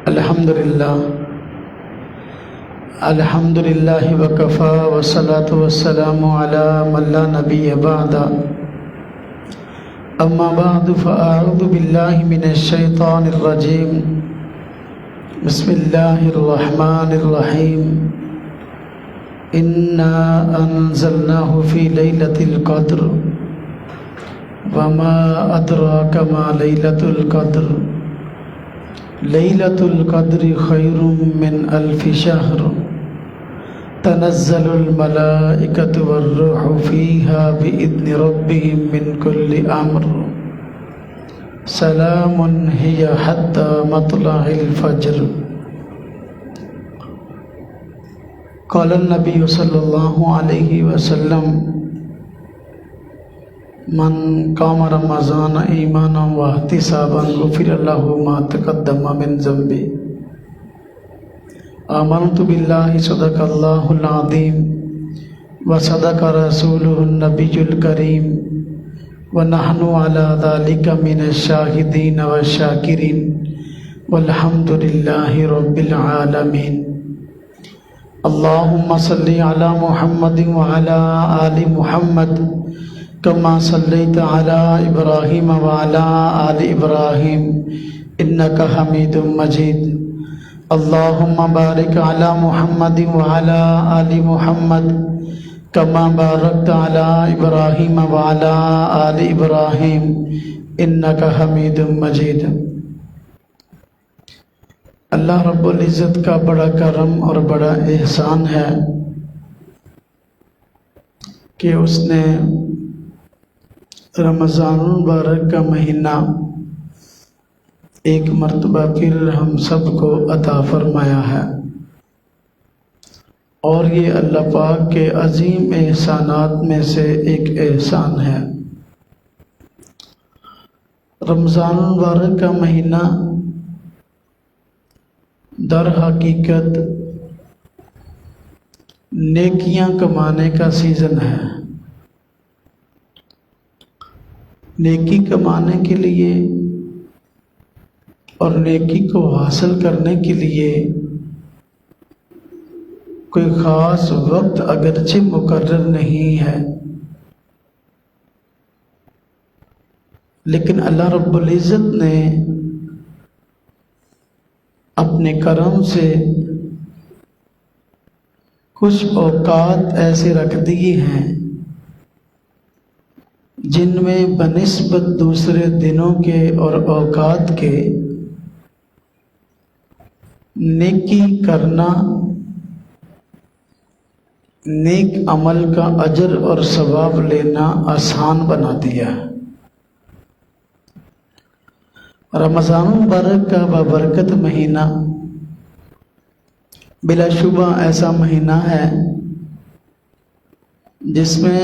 الحمدللہ وکفا والصلاة والسلام علی من لا نبی بعد اما بعد فاعوذ باللہ من الشیطان الرجیم بسم اللہ الرحمن الرحیم انا انزلناہ فی لیلۃ القدر وما ادراک ما لیلۃ القدر لیلۃ القدر خیر من الف شہر تنزل الملائکۃ والروح فیہا بإذن ربہم من کل امر سلام ہی حتی مطلع الفجر۔ قال النبی صلی اللہ علیہ وسلم من قام رمضان ایمانا واحتسابا غفر له ما تقدم من ذنبه۔ آمنت باللہ صدق اللہ العظیم وصدق رسولہ النبی الکریم ونحن علی ذلک من الشاہدین والشاکرین والحمد للہ رب العالمین۔ اللہم صلی علی محمد وعلی آل محمد کما صلیت علی ابراہیم وعلی آل ابراہیم انک حمید مجید۔ اللہم بارک علی محمد وعلی آل محمد کما بارکت علی ابراہیم وعلی آل ابراہیم انک حمید مجید۔ اللہ رب العزت کا بڑا کرم اور بڑا احسان ہے کہ اس نے رمضان المبارک کا مہینہ ایک مرتبہ پھر ہم سب کو عطا فرمایا ہے، اور یہ اللہ پاک کے عظیم احسانات میں سے ایک احسان ہے۔ رمضان المبارک کا مہینہ در حقیقت نیکیاں کمانے کا سیزن ہے۔ نیکی کمانے کے لیے اور نیکی کو حاصل کرنے کے لیے کوئی خاص وقت اگرچہ مقرر نہیں ہے، لیکن اللہ رب العزت نے اپنے کرم سے کچھ اوقات ایسے رکھ دیے ہیں جن میں بنسبت دوسرے دنوں کے اور اوقات کے نیکی کرنا، نیک عمل کا اجر اور ثواب لینا آسان بنا دیا ہے۔ رمضان المبارک کا بابرکت مہینہ بلا شبہ ایسا مہینہ ہے جس میں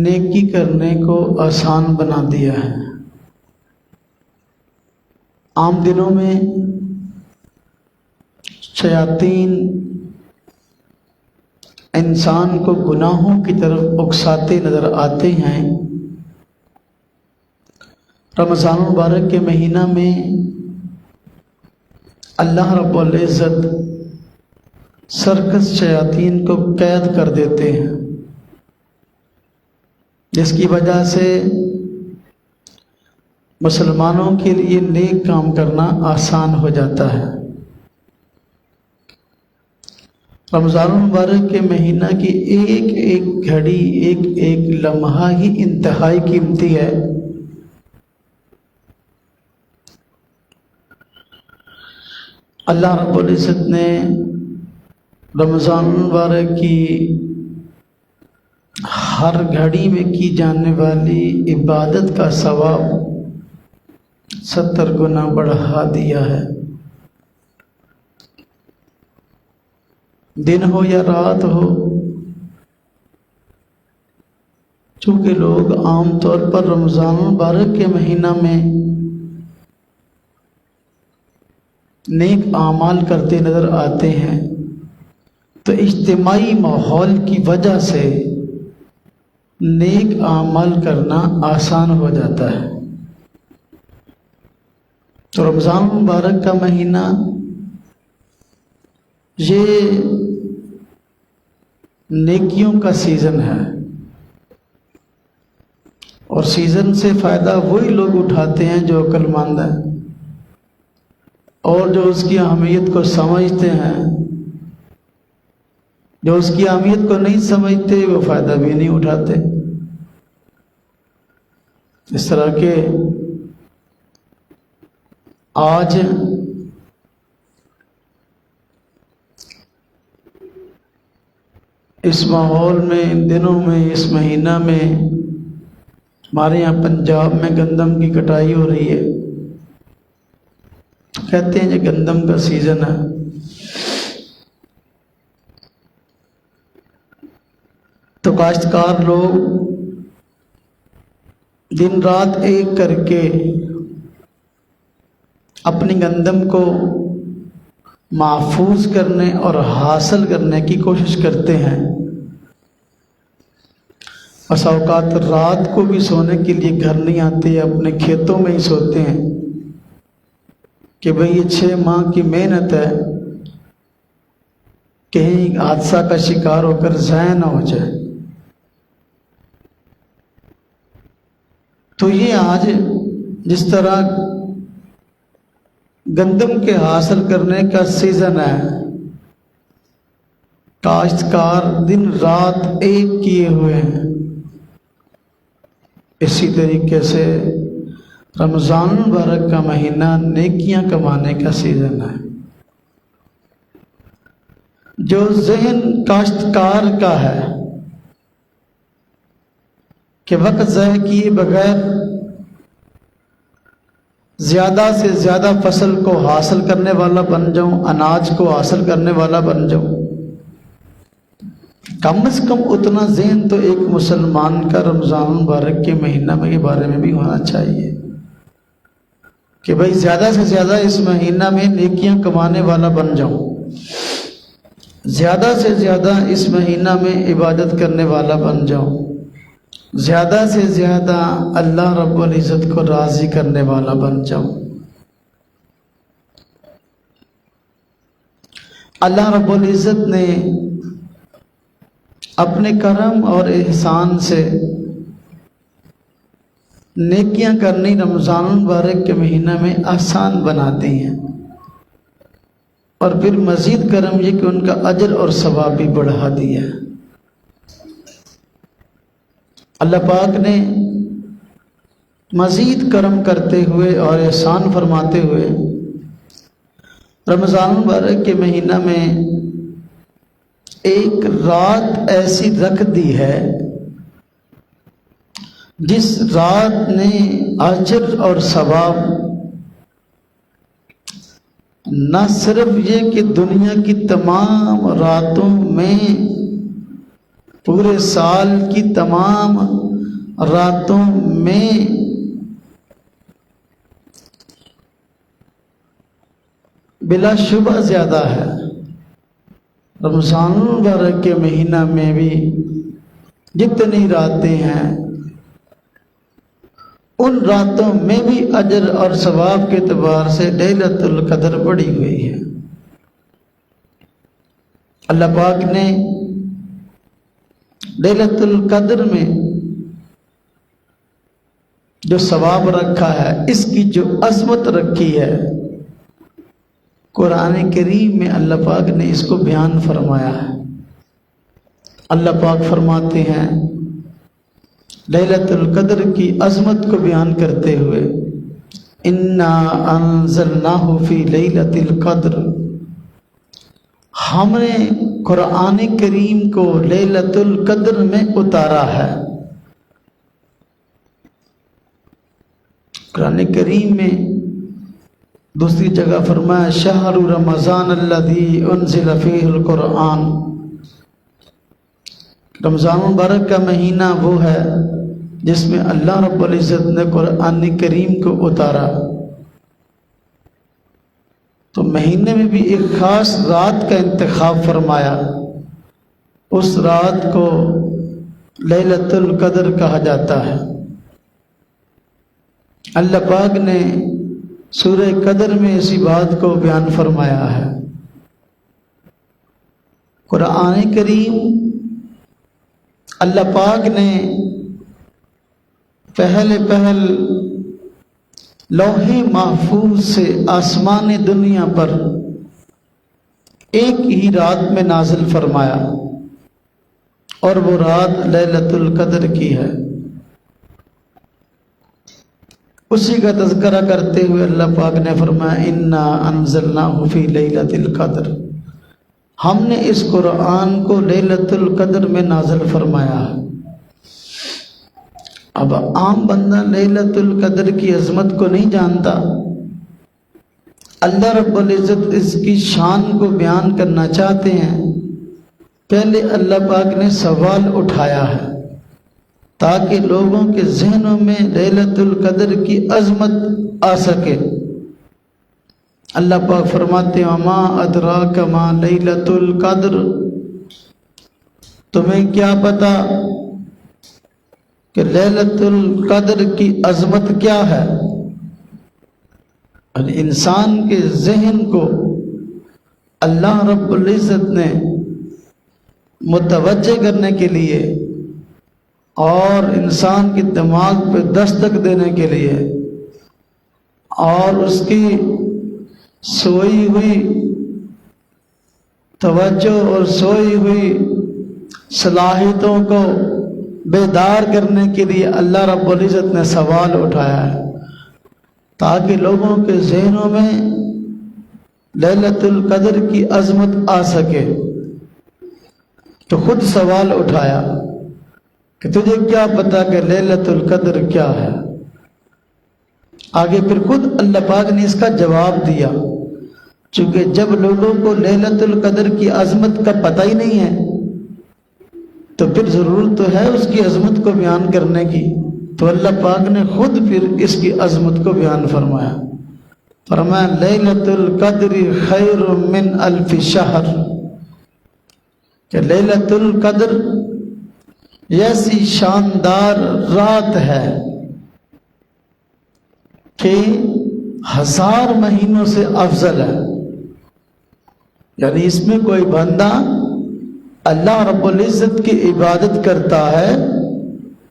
نیکی کرنے کو آسان بنا دیا ہے۔ عام دنوں میں شیاطین انسان کو گناہوں کی طرف اکساتے نظر آتے ہیں۔ رمضان المبارک کے مہینہ میں اللہ رب العزت سرکش شیاطین کو قید کر دیتے ہیں، جس کی وجہ سے مسلمانوں کے لیے نیک کام کرنا آسان ہو جاتا ہے۔ رمضان المبارک کے مہینہ کی ایک ایک گھڑی، ایک ایک لمحہ ہی انتہائی قیمتی ہے۔ اللہ رب العزت نے رمضان المبارک کی ہر گھڑی میں کی جانے والی عبادت کا ثواب 70 گنا بڑھا دیا ہے۔ دن ہو یا رات ہو، چونکہ لوگ عام طور پر رمضان المبارک کے مہینہ میں نیک اعمال کرتے نظر آتے ہیں، تو اجتماعی ماحول کی وجہ سے نیک اعمال کرنا آسان ہو جاتا ہے۔ تو رمضان مبارک کا مہینہ یہ نیکیوں کا سیزن ہے، اور سیزن سے فائدہ وہی لوگ اٹھاتے ہیں جو عقل مند ہیں، اور جو اس کی اہمیت کو سمجھتے ہیں۔ جو اس کی اہمیت کو نہیں سمجھتے وہ فائدہ بھی نہیں اٹھاتے۔ اس طرح کے آج اس ماحول میں، ان دنوں میں، اس مہینہ میں ہمارے یہاں پنجاب میں گندم کی کٹائی ہو رہی ہے۔ کہتے ہیں یہ گندم کا سیزن ہے۔ تو کاشتکار لوگ دن رات ایک کر کے اپنی گندم کو محفوظ کرنے اور حاصل کرنے کی کوشش کرتے ہیں۔ بس اوقات رات کو بھی سونے کے لیے گھر نہیں آتے، اپنے کھیتوں میں ہی سوتے ہیں کہ بھئی یہ 6 ماہ کی محنت ہے، کہیں حادثہ کا شکار ہو کر ضائع نہ ہو جائے۔ تو یہ آج جس طرح گندم کے حاصل کرنے کا سیزن ہے، کاشتکار دن رات ایک کیے ہوئے ہیں، اسی طریقے سے رمضان مبارک کا مہینہ نیکیاں کمانے کا سیزن ہے۔ جو ذہن کاشتکار کا ہے کہ وقت ضائع کیے بغیر زیادہ سے زیادہ فصل کو حاصل کرنے والا بن جاؤں، اناج کو حاصل کرنے والا بن جاؤں، کم از کم اتنا ذہن تو ایک مسلمان کا رمضان مبارک کے مہینہ میں کے بارے میں بھی ہونا چاہیے کہ بھئی زیادہ سے زیادہ اس مہینہ میں نیکیاں کمانے والا بن جاؤں، زیادہ سے زیادہ اس مہینہ میں عبادت کرنے والا بن جاؤں، زیادہ سے زیادہ اللہ رب العزت کو راضی کرنے والا بن جاؤں۔ اللہ رب العزت نے اپنے کرم اور احسان سے نیکیاں کرنی رمضان مبارک کے مہینہ میں آسان بنا دی ہیں، اور پھر مزید کرم یہ کہ ان کا اجر اور ثواب بھی بڑھا دیا ہے۔ اللہ پاک نے مزید کرم کرتے ہوئے اور احسان فرماتے ہوئے رمضان مبارک کے مہینہ میں ایک رات ایسی رکھ دی ہے جس رات نے اجر اور ثواب نہ صرف یہ کہ دنیا کی تمام راتوں میں، پورے سال کی تمام راتوں میں بلا شبہ زیادہ ہے، رمضان مبارک کے مہینہ میں بھی جتنی راتیں ہیں ان راتوں میں بھی اجر اور ثواب کے اعتبار سے لیلۃ القدر بڑھی ہوئی ہے۔ اللہ پاک نے لیلۃ القدر میں جو ثواب رکھا ہے، اس کی جو عظمت رکھی ہے، قرآن کریم میں اللہ پاک نے اس کو بیان فرمایا ہے۔ اللہ پاک فرماتے ہیں لیلۃ القدر کی عظمت کو بیان کرتے ہوئے، انا انزلناہ فی لیلۃ القدر، ہم نے قرآن کریم کو لیلۃ القدر میں اتارا ہے۔ قرآن کریم میں دوسری جگہ فرمایا شہر رمضان الذی انزل فیہ القرآن، رمضان مبارک کا مہینہ وہ ہے جس میں اللہ رب العزت نے قرآن کریم کو اتارا۔ تو مہینے میں بھی ایک خاص رات کا انتخاب فرمایا، اس رات کو لیلۃ القدر کہا جاتا ہے۔ اللہ پاک نے سورہ قدر میں اسی بات کو بیان فرمایا ہے۔ قرآن کریم اللہ پاک نے پہل لوح محفوظ سے آسمان دنیا پر ایک ہی رات میں نازل فرمایا، اور وہ رات لیلۃ القدر کی ہے۔ اسی کا تذکرہ کرتے ہوئے اللہ پاک نے فرمایا انا انزلناہ فی لیلۃ القدر، ہم نے اس قرآن کو لیلۃ القدر میں نازل فرمایا ہے۔ اب عام بندہ لیلۃ القدر کی عظمت کو نہیں جانتا، اللہ رب العزت اس کی شان کو بیان کرنا چاہتے ہیں۔ پہلے اللہ پاک نے سوال اٹھایا ہے تاکہ لوگوں کے ذہنوں میں لیلۃ القدر کی عظمت آ سکے۔ اللہ پاک فرماتے ہیں وما ادراک ما لیلۃ القدر، تمہیں کیا پتا کہ لیلۃ القدر کی عظمت کیا ہے؟ اور انسان کے ذہن کو اللہ رب العزت نے متوجہ کرنے کے لیے اور انسان کے دماغ پہ دستک دینے کے لیے اور اس کی سوئی ہوئی توجہ اور سوئی ہوئی صلاحیتوں کو بیدار کرنے کے لیے اللہ رب العزت نے سوال اٹھایا ہے تاکہ لوگوں کے ذہنوں میں لیلۃ القدر کی عظمت آ سکے۔ تو خود سوال اٹھایا کہ تجھے کیا پتا کہ لیلۃ القدر کیا ہے؟ آگے پھر خود اللہ پاک نے اس کا جواب دیا، چونکہ جب لوگوں کو لیلۃ القدر کی عظمت کا پتہ ہی نہیں ہے تو پھر ضرورت تو ہے اس کی عظمت کو بیان کرنے کی، تو اللہ پاک نے خود پھر اس کی عظمت کو بیان فرمایا۔ فرمایا لیلۃ القدر خیر من الف شہر، کہ لیلۃ القدر ایسی شاندار رات ہے کہ 1000 مہینوں سے افضل ہے۔ یعنی اس میں کوئی بندہ اللہ رب العزت کی عبادت کرتا ہے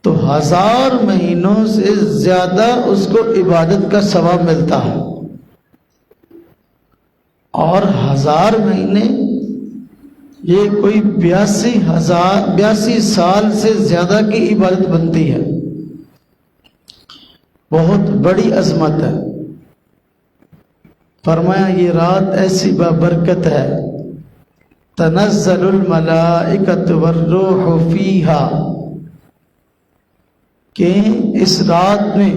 تو 1000 مہینوں سے زیادہ اس کو عبادت کا ثواب ملتا ہے، اور 1000 مہینے یہ کوئی 82 سال سے زیادہ کی عبادت بنتی ہے، بہت بڑی عظمت ہے۔ فرمایا یہ رات ایسی بابرکت ہے تنزل الملائکۃ والروح فیہا، کہ اس رات میں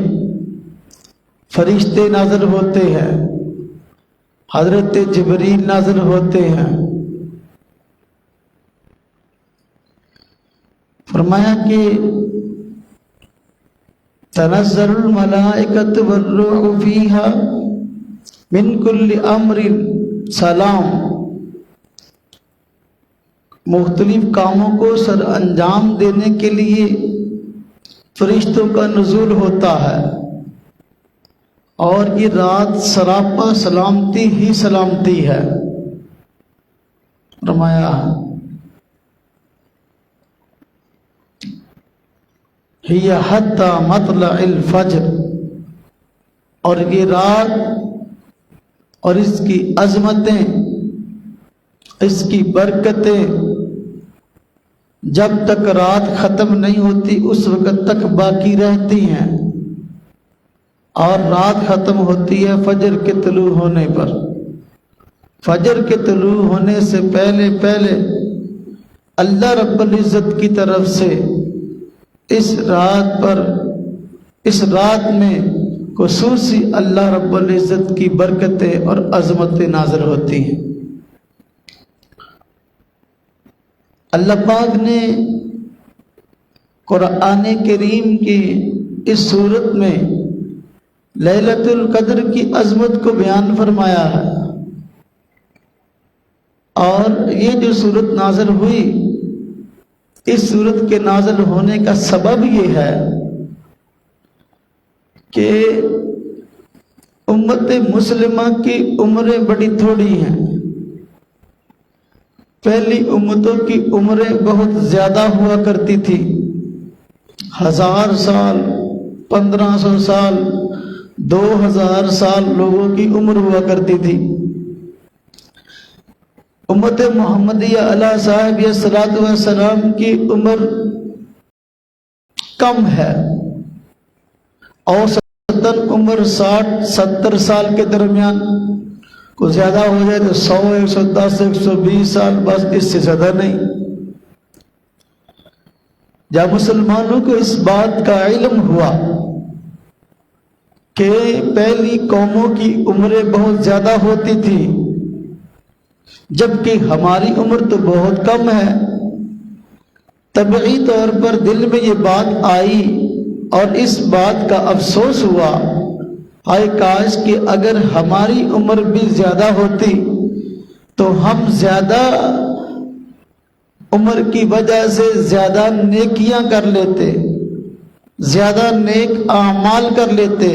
فرشتے نازل ہوتے ہیں، حضرت جبریل نازل ہوتے ہیں۔ فرمایا کہ تنزل الملائکۃ والروح فیہا من کل امر سلام، مختلف کاموں کو سر انجام دینے کے لیے فرشتوں کا نزول ہوتا ہے، اور یہ رات سراپا سلامتی ہی سلامتی ہے۔ فرمایا ہی حتی مطلع الفجر، اور یہ رات اور اس کی عظمتیں، اس کی برکتیں جب تک رات ختم نہیں ہوتی اس وقت تک باقی رہتی ہیں، اور رات ختم ہوتی ہے فجر کے طلوع ہونے پر۔ فجر کے طلوع ہونے سے پہلے اللہ رب العزت کی طرف سے اس رات میں خصوصی اللہ رب العزت کی برکتیں اور عظمتیں نازل ہوتی ہیں۔ اللہ پاک نے قرآن کریم کی اس صورت میں لیلۃ القدر کی عظمت کو بیان فرمایا ہے، اور یہ جو صورت نازل ہوئی، اس صورت کے نازل ہونے کا سبب یہ ہے کہ امت مسلمہ کی عمریں بڑی تھوڑی ہیں. پہلی امتوں کی عمریں بہت زیادہ ہوا کرتی تھی. 1000 سال، 1500 سال، 2000 سال لوگوں کی عمر ہوا کرتی تھی. امت محمدیہ علیہ صاحب صلاۃ والسلام کی عمر کم ہے. اوسطاً عمر 60-70 سال کے درمیان، کو زیادہ ہو جائے تو 100، 110، 120 سال، بس اس سے زیادہ نہیں. جب مسلمانوں کو اس بات کا علم ہوا کہ پہلی قوموں کی عمریں بہت زیادہ ہوتی تھی جبکہ ہماری عمر تو بہت کم ہے، طبعی طور پر دل میں یہ بات آئی اور اس بات کا افسوس ہوا، ہائے کاش کہ اگر ہماری عمر بھی زیادہ ہوتی تو ہم زیادہ عمر کی وجہ سے زیادہ نیکیاں کر لیتے، زیادہ نیک اعمال کر لیتے،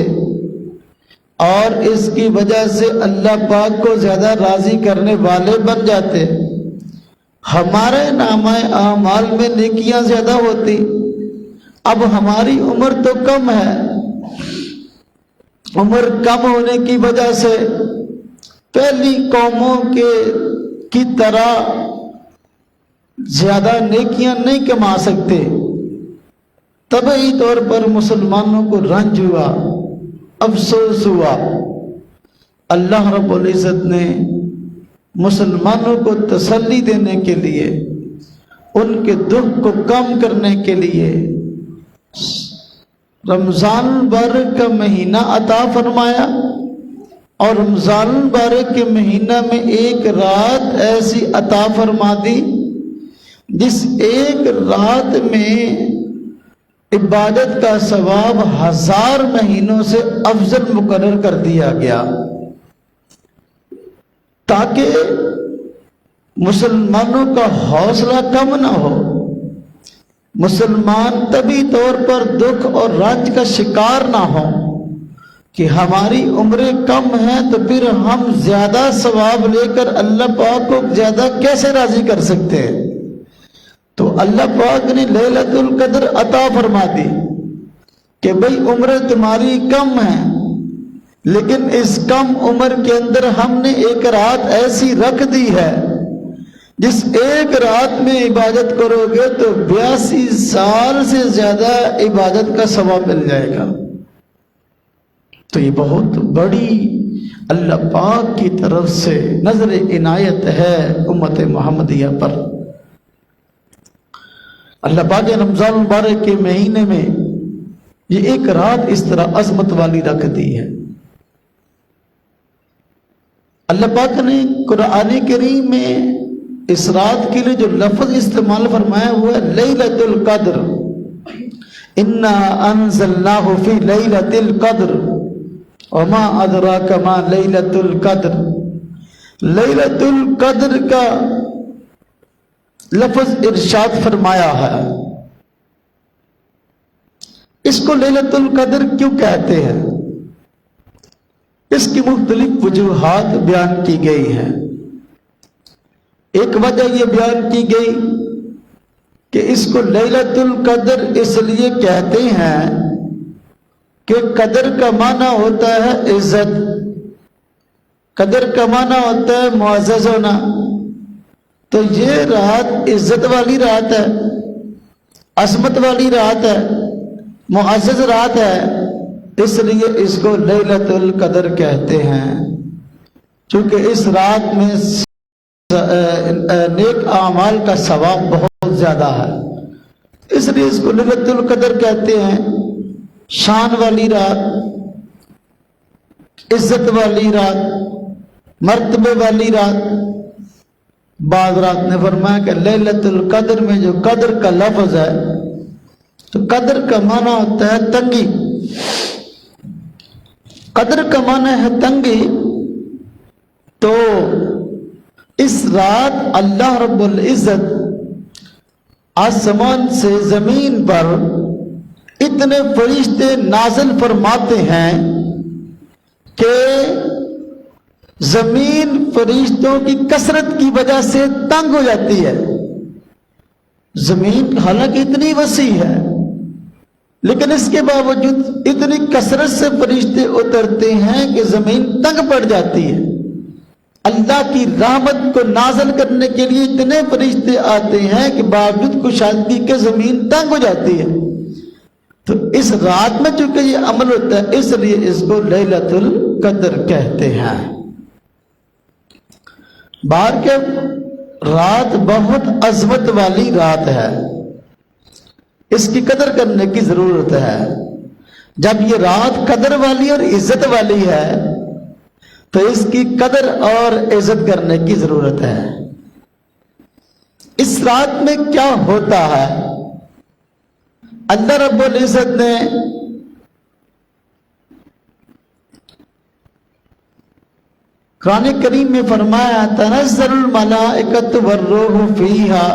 اور اس کی وجہ سے اللہ پاک کو زیادہ راضی کرنے والے بن جاتے. ہمارے نامہ اعمال میں نیکیاں زیادہ ہوتی. اب ہماری عمر تو کم ہے، عمر کم ہونے کی وجہ سے پہلی قوموں کی طرح زیادہ نیکیاں نہیں کما سکتے. طبعی طور پر مسلمانوں کو رنج ہوا، افسوس ہوا. اللہ رب العزت نے مسلمانوں کو تسلی دینے کے لیے، ان کے دکھ کو کم کرنے کے لیے رمضان المبارک کا مہینہ عطا فرمایا. اور رمضان المبارک کے مہینہ میں ایک رات ایسی عطا فرما دی جس ایک رات میں عبادت کا ثواب 1000 مہینوں سے افضل مقرر کر دیا گیا، تاکہ مسلمانوں کا حوصلہ کم نہ ہو. مسلمان طبی طور پر دکھ اور رنج کا شکار نہ ہو کہ ہماری عمریں کم ہیں تو پھر ہم زیادہ ثواب لے کر اللہ پاک کو زیادہ کیسے راضی کر سکتے ہیں. تو اللہ پاک نے لیلۃ القدر عطا فرما دی کہ بھئی عمریں تمہاری کم ہیں، لیکن اس کم عمر کے اندر ہم نے ایک رات ایسی رکھ دی ہے جس ایک رات میں عبادت کرو گے تو 82 سال سے زیادہ عبادت کا ثواب مل جائے گا. تو یہ بہت بڑی اللہ پاک کی طرف سے نظر عنایت ہے امت محمدیہ پر. اللہ پاک نے رمضان المبارک کے مہینے میں یہ ایک رات اس طرح عظمت والی رکھ دی ہے. اللہ پاک نے قرآن کریم میں اس رات کے لیے جو لفظ استعمال فرمایا ہوا ہے لیلۃ القدر، انا انزلناہ فی لیلۃ القدر وما ادراک ما لیلۃ القدر. لیلۃ القدر کا لفظ ارشاد فرمایا ہے. اس کو لیلۃ القدر کیوں کہتے ہیں؟ اس کی مختلف وجوہات بیان کی گئی ہیں. ایک وجہ یہ بیان کی گئی کہ اس کو لیلۃ القدر اس لیے کہتے ہیں کہ قدر کا معنی ہوتا ہے عزت، قدر کا معنی ہوتا ہے معزز ہونا. تو یہ رات عزت والی رات ہے، عظمت والی رات ہے، معزز رات ہے، اس لیے اس کو لیلۃ القدر کہتے ہیں. چونکہ اس رات میں نیک اعمال کا ثواب بہت زیادہ ہے، اس لیے اس کو لیلۃ القدر کہتے ہیں. شان والی رات، عزت والی رات، مرتبے والی رات. بعض رات نے فرمایا کہ لیلۃ القدر میں جو قدر کا لفظ ہے تو قدر کا معنی ہوتا ہے تنگی. قدر کا معنی ہے تنگی. تو اس رات اللہ رب العزت آسمان سے زمین پر اتنے فرشتے نازل فرماتے ہیں کہ زمین فرشتوں کی کثرت کی وجہ سے تنگ ہو جاتی ہے. زمین حالانکہ اتنی وسیع ہے لیکن اس کے باوجود اتنی کثرت سے فرشتے اترتے ہیں کہ زمین تنگ پڑ جاتی ہے. اللہ کی رحمت کو نازل کرنے کے لیے اتنے فرشتے آتے ہیں کہ باوجود کشادگی کے زمین تنگ ہو جاتی ہے. تو اس رات میں چونکہ یہ عمل ہوتا ہے اس لیے اس کو لیلۃ القدر کہتے ہیں. بار کے رات بہت عظمت والی رات ہے، اس کی قدر کرنے کی ضرورت ہے. جب یہ رات قدر والی اور عزت والی ہے تو اس کی قدر اور عزت کرنے کی ضرورت ہے. اس رات میں کیا ہوتا ہے؟ اللہ رب العزت نے قرآن کریم میں فرمایا تنزل الملائکۃ والروح فیہا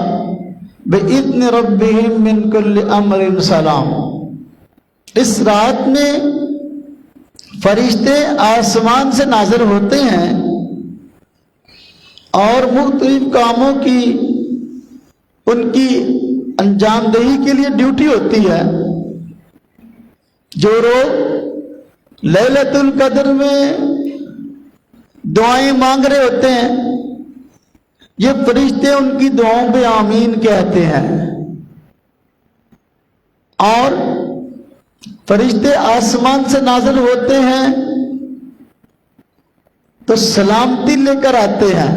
بِإِذْنِ رَبِّهِمْ مِنْ كُلِّ أَمْرٍ سلام. اس رات میں فرشتے آسمان سے نازل ہوتے ہیں اور مختلف کاموں کی ان کی انجام دہی کے لیے ڈیوٹی ہوتی ہے. جو لوگ لیلۃ القدر میں دعائیں مانگ رہے ہوتے ہیں یہ فرشتے ان کی دعاؤں پہ آمین کہتے ہیں اور فرشتے آسمان سے نازل ہوتے ہیں تو سلامتی لے کر آتے ہیں.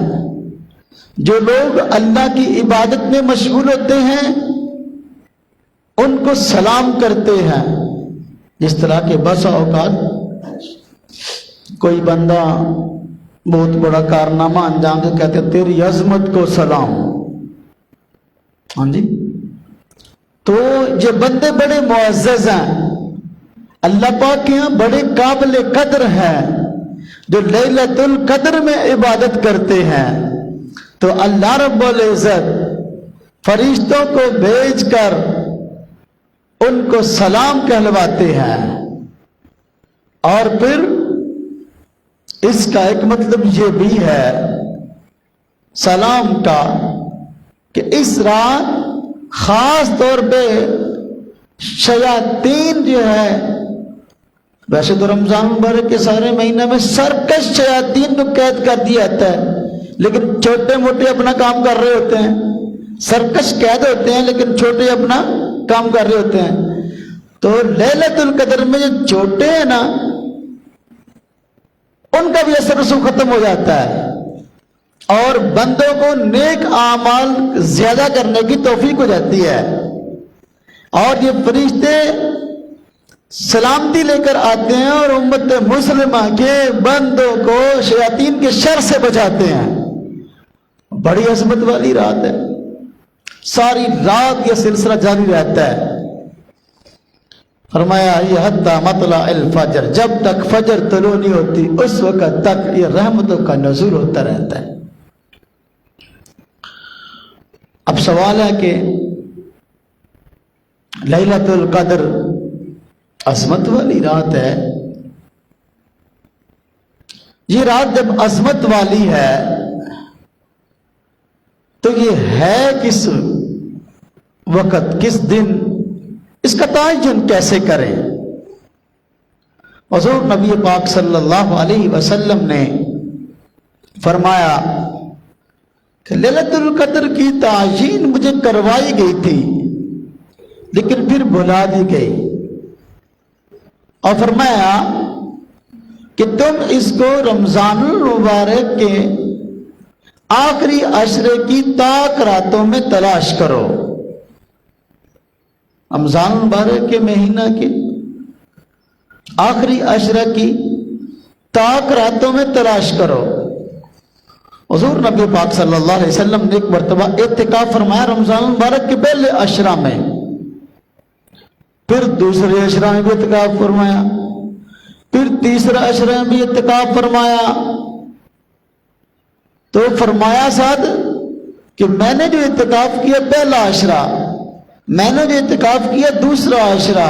جو لوگ اللہ کی عبادت میں مشغول ہوتے ہیں ان کو سلام کرتے ہیں. جس طرح کے بس اوقات کوئی بندہ بہت بڑا کارنامہ انجام دے کہتے ہیں تیری عظمت کو سلام. ہاں جی، تو یہ بندے بڑے معزز ہیں، اللہ پاک کے یہاں بڑے قابل قدر ہیں جو لیلۃ القدر میں عبادت کرتے ہیں. تو اللہ رب العزت فرشتوں کو بھیج کر ان کو سلام کہلواتے ہیں. اور پھر اس کا ایک مطلب یہ بھی ہے سلام کا کہ اس رات خاص طور پہ شیاطین جو ہے، ویسے تو رمضان مبارک کے سارے مہینے میں سرکش شیاطین کو قید کر دیا جاتا ہے لیکن چھوٹے موٹے اپنا کام کر رہے ہوتے ہیں. سرکش قید ہوتے ہیں لیکن چھوٹے اپنا کام کر رہے ہوتے ہیں. تو لیلۃ القدر میں جو چھوٹے ہیں نا ان کا بھی اثر رسوخ ختم ہو جاتا ہے اور بندوں کو نیک اعمال زیادہ کرنے کی توفیق ہو جاتی ہے. اور یہ فرشتے سلامتی لے کر آتے ہیں اور امت مسلمہ کے بندوں کو شیاطین کے شر سے بچاتے ہیں. بڑی عظمت والی رات ہے، ساری رات یہ سلسلہ جاری رہتا ہے. فرمایا یہ حتی مطلع الفجر، جب تک فجر طلوع نہیں ہوتی اس وقت تک یہ رحمتوں کا نزول ہوتا رہتا ہے. اب سوال ہے کہ لیلۃ القدر عظمت والی رات ہے. یہ رات جب عظمت والی ہے تو یہ ہے کس وقت، کس دن، اس کا تعین کیسے کریں؟ حضور نبی پاک صلی اللہ علیہ وسلم نے فرمایا کہ لیلۃ القدر کی تعین مجھے کروائی گئی تھی لیکن پھر بھلا دی گئی، اور فرمایا کہ تم اس کو رمضان المبارک کے آخری عشرے کی طاق راتوں میں تلاش کرو. رمضان المبارک کے مہینہ کے آخری عشرہ کی طاق راتوں میں تلاش کرو. حضور نبی پاک صلی اللہ علیہ وسلم نے ایک مرتبہ اعتکاف فرمایا رمضان المبارک کے پہلے عشرہ میں، پھر دوسرے عشرہ میں بھی اعتکاف فرمایا، پھر تیسرا عشرہ میں بھی اعتکاف فرمایا. تو فرمایا ساتھ کہ میں نے جو اعتکاف کیا پہلا عشرہ، میں نے جو اعتکاف کیا دوسرا عشرہ،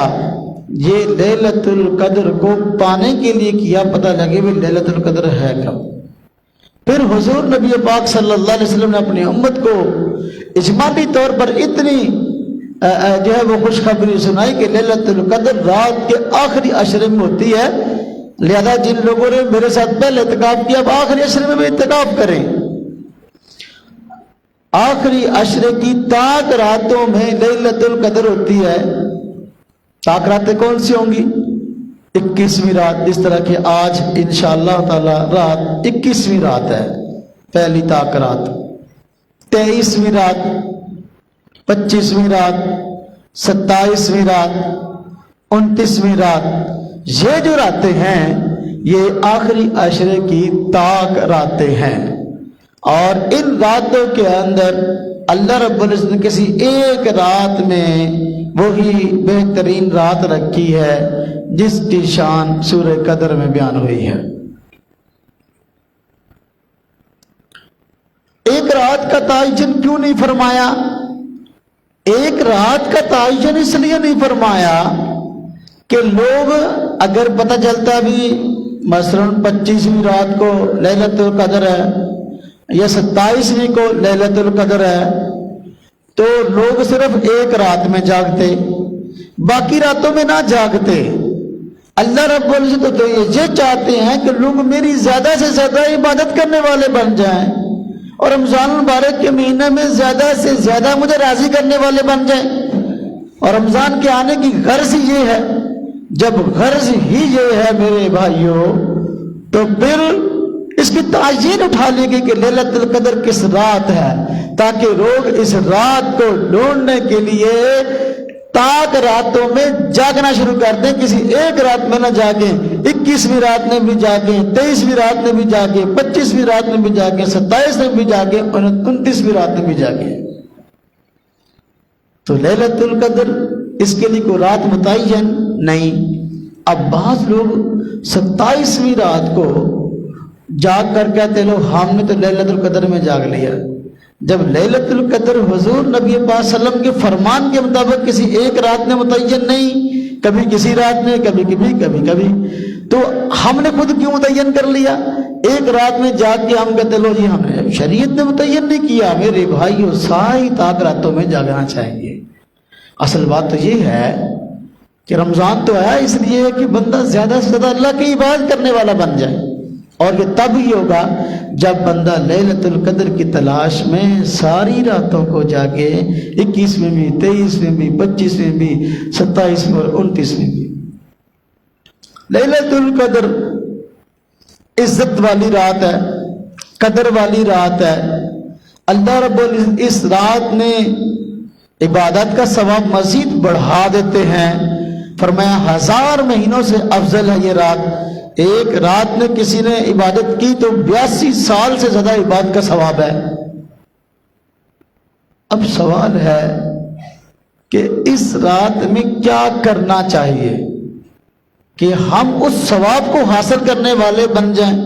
یہ لیلۃ القدر کو پانے کے لیے کیا پتہ لگے بھی لیلۃ القدر ہے کب. پھر حضور نبی پاک صلی اللہ علیہ وسلم نے اپنی امت کو اجمالی طور پر اتنی جو ہے وہ خوشخبری سنائی کہ لیلۃ القدر رات کے آخری عشرے میں ہوتی ہے. لہذا جن لوگوں نے میرے ساتھ پہلے اعتکاف کیا اب آخری عشرے میں بھی اعتکاف کریں. آخری عشرے کی تاک راتوں میں لیلۃ القدر ہوتی ہے. تاک راتیں کون سی ہوں گی؟ 21ویں رات، جس طرح کہ آج انشاءاللہ تعالی رات 21ویں رات ہے، پہلی تاک رات، 23ویں رات، 25ویں رات، 27ویں رات، 29ویں رات. یہ جو راتیں ہیں یہ آخری عشرے کی تاک راتیں ہیں، اور ان راتوں کے اندر اللہ رب العزت نے کسی ایک رات میں وہی بہترین رات رکھی ہے جس کی شان سورہ قدر میں بیان ہوئی ہے. ایک رات کا تعین کیوں نہیں فرمایا؟ ایک رات کا تعین اس لیے نہیں فرمایا کہ لوگ اگر پتہ چلتا بھی مثلا 25ویں رات کو لیلۃ القدر ہے یا 27ویں کو لیلۃ القدر ہے تو لوگ صرف ایک رات میں جاگتے، باقی راتوں میں نہ جاگتے. اللہ رب العزت تو یہ چاہتے ہیں کہ لوگ میری زیادہ سے زیادہ عبادت کرنے والے بن جائیں اور رمضان المبارک کے مہینے میں زیادہ سے زیادہ مجھے راضی کرنے والے بن جائیں. اور رمضان کے آنے کی غرض یہ ہے. جب غرض ہی یہ ہے میرے بھائیوں تو پھر اس کی تعین اٹھا لے گی کہ لیلۃ القدر کس رات ہے، تاکہ لوگ اس رات کو ڈھونڈنے کے لیے تاک راتوں میں جاگنا شروع کر دیں. کسی ایک رات میں نہ جاگیں، 21ویں رات میں بھی جاگیں، 23ویں رات میں بھی جاگیں، 25ویں رات میں بھی جاگیں، 27 میں بھی جاگیں اور 29ویں رات میں بھی جاگیں. تو لیلۃ القدر اس کے لیے کوئی رات متعین نہیں. اب بعض لوگ 27ویں رات کو جاگ کر کہتے لو ہم نے تو لیلۃ القدر میں جاگ لیا، جب لیلۃ القدر حضور نبی پاک صلی اللہ علیہ وسلم کے فرمان کے مطابق کسی ایک رات میں متعین نہیں، کبھی کسی رات میں، کبھی کبھی، تو ہم نے خود کیوں متعین کر لیا؟ ایک رات میں جاگ کے ہم کہتے لو جی ہم نے، شریعت نے متعین نہیں کیا. میرے بھائیو ساری تاک راتوں میں جاگنا چاہیے. اصل بات تو یہ ہے کہ رمضان تو ہے اس لیے کہ بندہ زیادہ سے زیادہ اللہ کی عبادت کرنے والا بن جائے، اور یہ تب ہی ہوگا جب بندہ لیلۃ القدر کی تلاش میں ساری راتوں کو جاگے، 21ویں بھی، 23ویں بھی، 25ویں بھی، 27ویں اور 29ویں بھی. لیلۃ القدر عزت والی رات ہے، قدر والی رات ہے. اللہ رب العزت اس رات میں عبادت کا ثواب مزید بڑھا دیتے ہیں. فرمایا 1000 مہینوں سے افضل ہے یہ رات. ایک رات میں کسی نے عبادت کی تو 82 سال سے زیادہ عبادت کا ثواب ہے. اب سوال ہے کہ اس رات میں کیا کرنا چاہیے کہ ہم اس ثواب کو حاصل کرنے والے بن جائیں،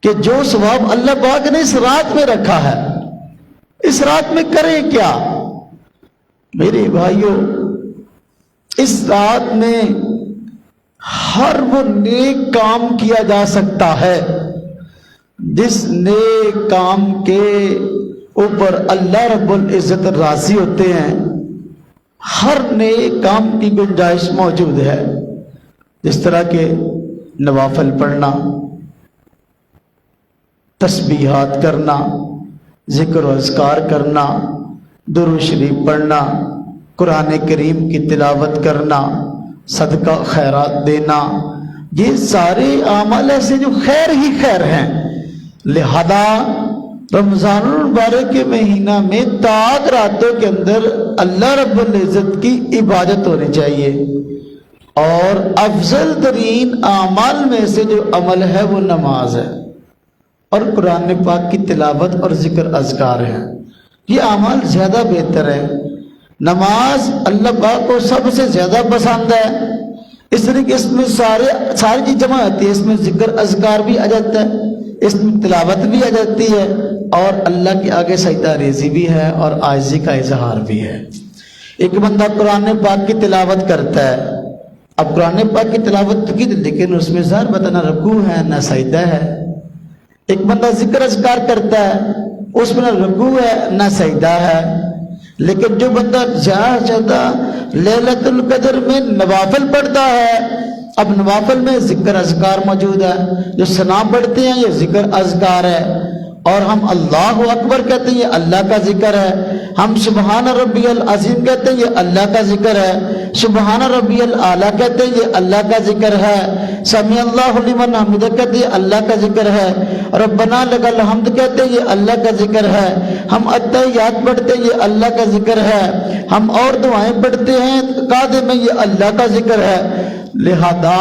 کہ جو ثواب اللہ پاک نے اس رات میں رکھا ہے، اس رات میں کریں کیا؟ میرے بھائیوں اس رات میں ہر وہ نیک کام کیا جا سکتا ہے جس نیک کام کے اوپر اللہ رب العزت راضی ہوتے ہیں. ہر نیک کام کی گنجائش موجود ہے، جس طرح کہ نوافل پڑھنا، تسبیحات کرنا، ذکر و اذکار کرنا، درود شریف پڑھنا، قرآن کریم کی تلاوت کرنا، صدقہ خیرات دینا. یہ سارے اعمال ایسے جو خیر ہی خیر ہیں. لہذا رمضان المبارک کے مہینہ میں تاک راتوں کے اندر اللہ رب العزت کی عبادت ہونی چاہیے، اور افضل ترین اعمال میں سے جو عمل ہے وہ نماز ہے اور قرآن پاک کی تلاوت اور ذکر اذکار ہے. یہ اعمال زیادہ بہتر ہے. نماز اللہ پاک کو سب سے زیادہ پسند ہے، اس طریقے اس میں ساری چیز جمع آتی ہے. اس میں ذکر اذکار بھی آ جاتا ہے، اس میں تلاوت بھی آ جاتی ہے، اور اللہ کے آگے سجدہ ریزی بھی ہے اور عاجزی کا اظہار بھی ہے. ایک بندہ قرآن پاک کی تلاوت کرتا ہے اب قرآن پاک کی تلاوت کی لیکن اس میں ظاہر بتا نہ رکوع ہے نہ سجدہ ہے. ایک بندہ ذکر اذکار کرتا ہے اس میں نہ رکوع ہے نہ سجدہ ہے. لیکن جو بندہ زیادہ لیلۃ القدر میں نوافل پڑھتا ہے، اب نوافل میں ذکر اذکار موجود ہے، جو ثنا پڑھتے ہیں یہ ذکر اذکار ہے، اور ہم اللہ اکبر کہتے ہیں یہ اللہ کا ذکر ہے، ہم سبحان ربی العظیم کہتے ہیں یہ اللہ کا ذکر ہے، سبحان ربی الاعلیٰ کہتے ہیں یہ اللہ کا ذکر ہے، سمیع اللہ لمن حمدہ کہتے ہیں یہ اللہ کا ذکر ہے، ربنا لک الحمد کہتے ہیں یہ اللہ کا ذکر ہے، ہم التحیات پڑھتے ہیں یہ اللہ کا ذکر ہے، ہم اور دعائیں پڑھتے ہیں قاعدے میں یہ اللہ کا ذکر ہے. لہذا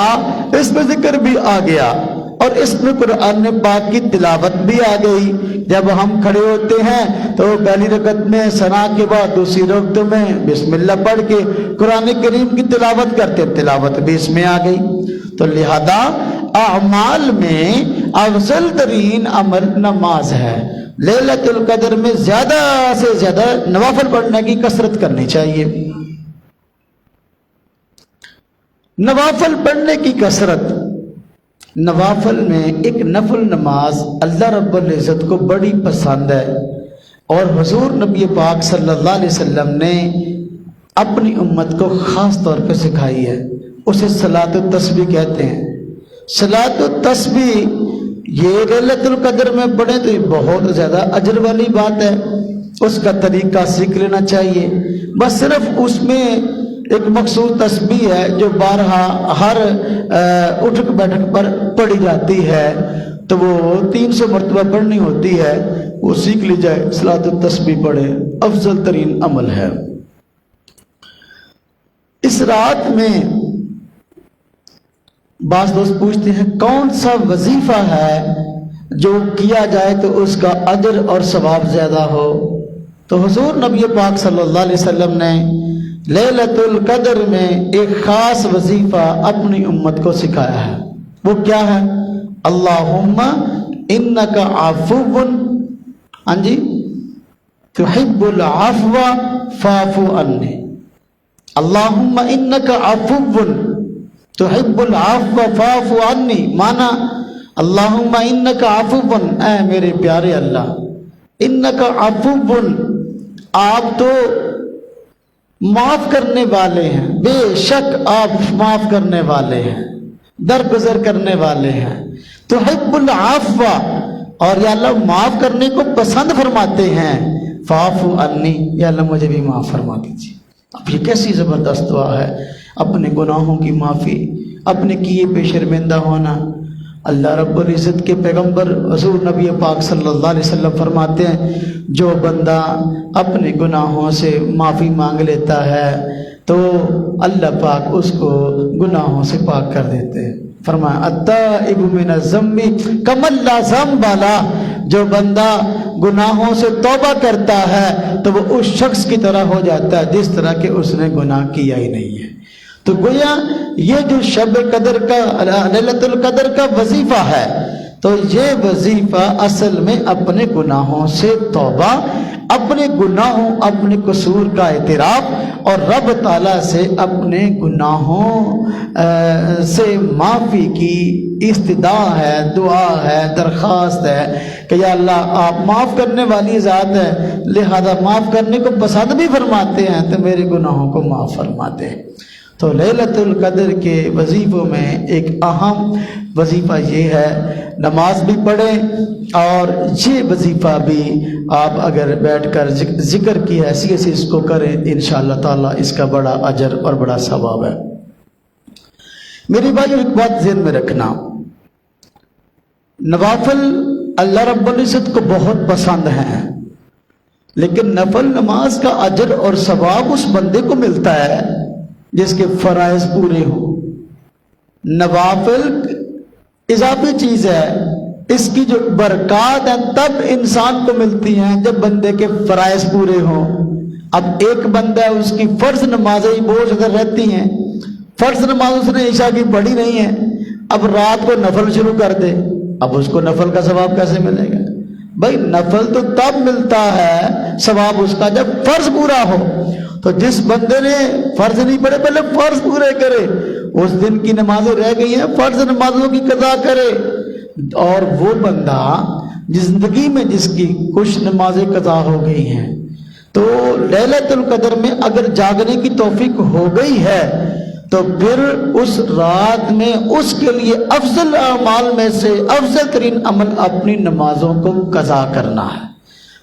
اس میں ذکر بھی آ گیا اور اس میں قرآن پاک کی تلاوت بھی آ گئی. جب ہم کھڑے ہوتے ہیں تو پہلی رکعت میں ثنا کے بعد دوسری رکعت میں بسم اللہ پڑھ کے قرآن کریم کی تلاوت کرتے، تلاوت بھی اس میں آ گئی. تو لہذا اعمال میں افضل ترین عمل نماز ہے. لیلۃ القدر میں زیادہ سے زیادہ نوافل پڑھنے کی کثرت کرنی چاہیے. نوافل پڑھنے کی کثرت. نوافل میں ایک نفل نماز اللہ رب العزت کو بڑی پسند ہے، اور حضور نبی پاک صلی اللہ علیہ وسلم نے اپنی امت کو خاص طور پہ سکھائی ہے. اسے صلاۃ التسبیح کہتے ہیں. صلاۃ التسبیح یہ لیلۃ القدر میں پڑھیں تو یہ بہت زیادہ اجر والی بات ہے. اس کا طریقہ سیکھ لینا چاہیے. بس صرف اس میں ایک مخصوص تسبیح ہے جو بارہا ہر اٹھک بیٹھک پر پڑھی جاتی ہے، تو وہ 300 مرتبہ پڑھنی ہوتی ہے، وہ سیکھ لی جائے، صلاۃ التسبیح پڑھے، افضل ترین عمل ہے. اس رات میں بعض دوست پوچھتے ہیں کون سا وظیفہ ہے جو کیا جائے تو اس کا اجر اور ثواب زیادہ ہو. تو حضور نبی پاک صلی اللہ علیہ وسلم نے لیلۃ القدر میں ایک خاص وظیفہ اپنی امت کو سکھایا ہے. وہ کیا ہے؟ اللہم انک عفو تحب العفو فاعف عنی. اللہم انک عفو تحب العفو فاعف عنی. مانا اللہم انک عفو، اے میرے پیارے اللہ، انک عفو، آپ تو معاف کرنے والے ہیں، بے شک آپ معاف کرنے والے ہیں، درگزر کرنے والے ہیں. تحب العفو، اور یا اللہ معاف کرنے کو پسند فرماتے ہیں. فاعف عنی، یا اللہ مجھے بھی معاف فرما دیجیے. اب یہ کیسی زبردست دعا ہے، اپنے گناہوں کی معافی، اپنے کیے پہ شرمندہ ہونا. اللہ رب العزت کے پیغمبر حضور نبی پاک صلی اللہ علیہ وسلم فرماتے ہیں جو بندہ اپنے گناہوں سے معافی مانگ لیتا ہے تو اللہ پاک اس کو گناہوں سے پاک کر دیتے ہیں. فرمایا التائب من الذنب کمن لا ذنب لہ، جو بندہ گناہوں سے توبہ کرتا ہے تو وہ اس شخص کی طرح ہو جاتا ہے جس طرح کہ اس نے گناہ کیا ہی نہیں ہے. تو گویا یہ جو شب قدر کا لیلۃ القدر کا وظیفہ ہے، تو یہ وظیفہ اصل میں اپنے گناہوں سے توبہ، اپنے گناہوں اپنے قصور کا اعتراف اور رب تعالیٰ سے اپنے گناہوں سے معافی کی استدعا ہے، دعا ہے، درخواست ہے کہ یا اللہ آپ معاف کرنے والی ذات ہے، لہذا معاف کرنے کو پسند بھی فرماتے ہیں تو میرے گناہوں کو معاف فرماتے ہیں. تو لیلۃ القدر کے وظیفوں میں ایک اہم وظیفہ یہ ہے نماز بھی پڑھیں، اور یہ وظیفہ بھی آپ اگر بیٹھ کر ذکر کی حیثیت سے اس کو کریں انشاءاللہ تعالیٰ اس کا بڑا اجر اور بڑا ثواب ہے. میری بھائیو ایک بات ذہن میں رکھنا، نوافل اللہ رب العزت کو بہت پسند ہیں، لیکن نفل نماز کا اجر اور ثواب اس بندے کو ملتا ہے جس کے فرائض پورے ہوں. نوافل اضافی چیز ہے، اس کی جو برکات ہیں تب انسان کو ملتی ہیں جب بندے کے فرائض پورے ہوں. اب ایک بندہ ہے اس کی فرض نمازیں ہی بوجھ اگر رہتی ہیں، فرض نماز اس نے عشاء کی پڑھی نہیں ہے، اب رات کو نفل شروع کر دے، اب اس کو نفل کا ثواب کیسے ملے گا؟ بھائی نفل تو تب ملتا ہے ثواب اس کا جب فرض پورا ہو. تو جس بندے نے فرض نہیں پڑھے پہلے فرض پورے کرے، اس دن کی نمازیں رہ گئی ہیں، فرض نمازوں کی قضا کرے۔ اور وہ بندہ زندگی میں جس کی کچھ نمازیں قضا ہو گئی ہیں، تو لیلۃ القدر میں اگر جاگنے کی توفیق ہو گئی ہے تو پھر اس رات میں اس کے لیے افضل اعمال میں سے افضل ترین عمل اپنی نمازوں کو قضا کرنا ہے۔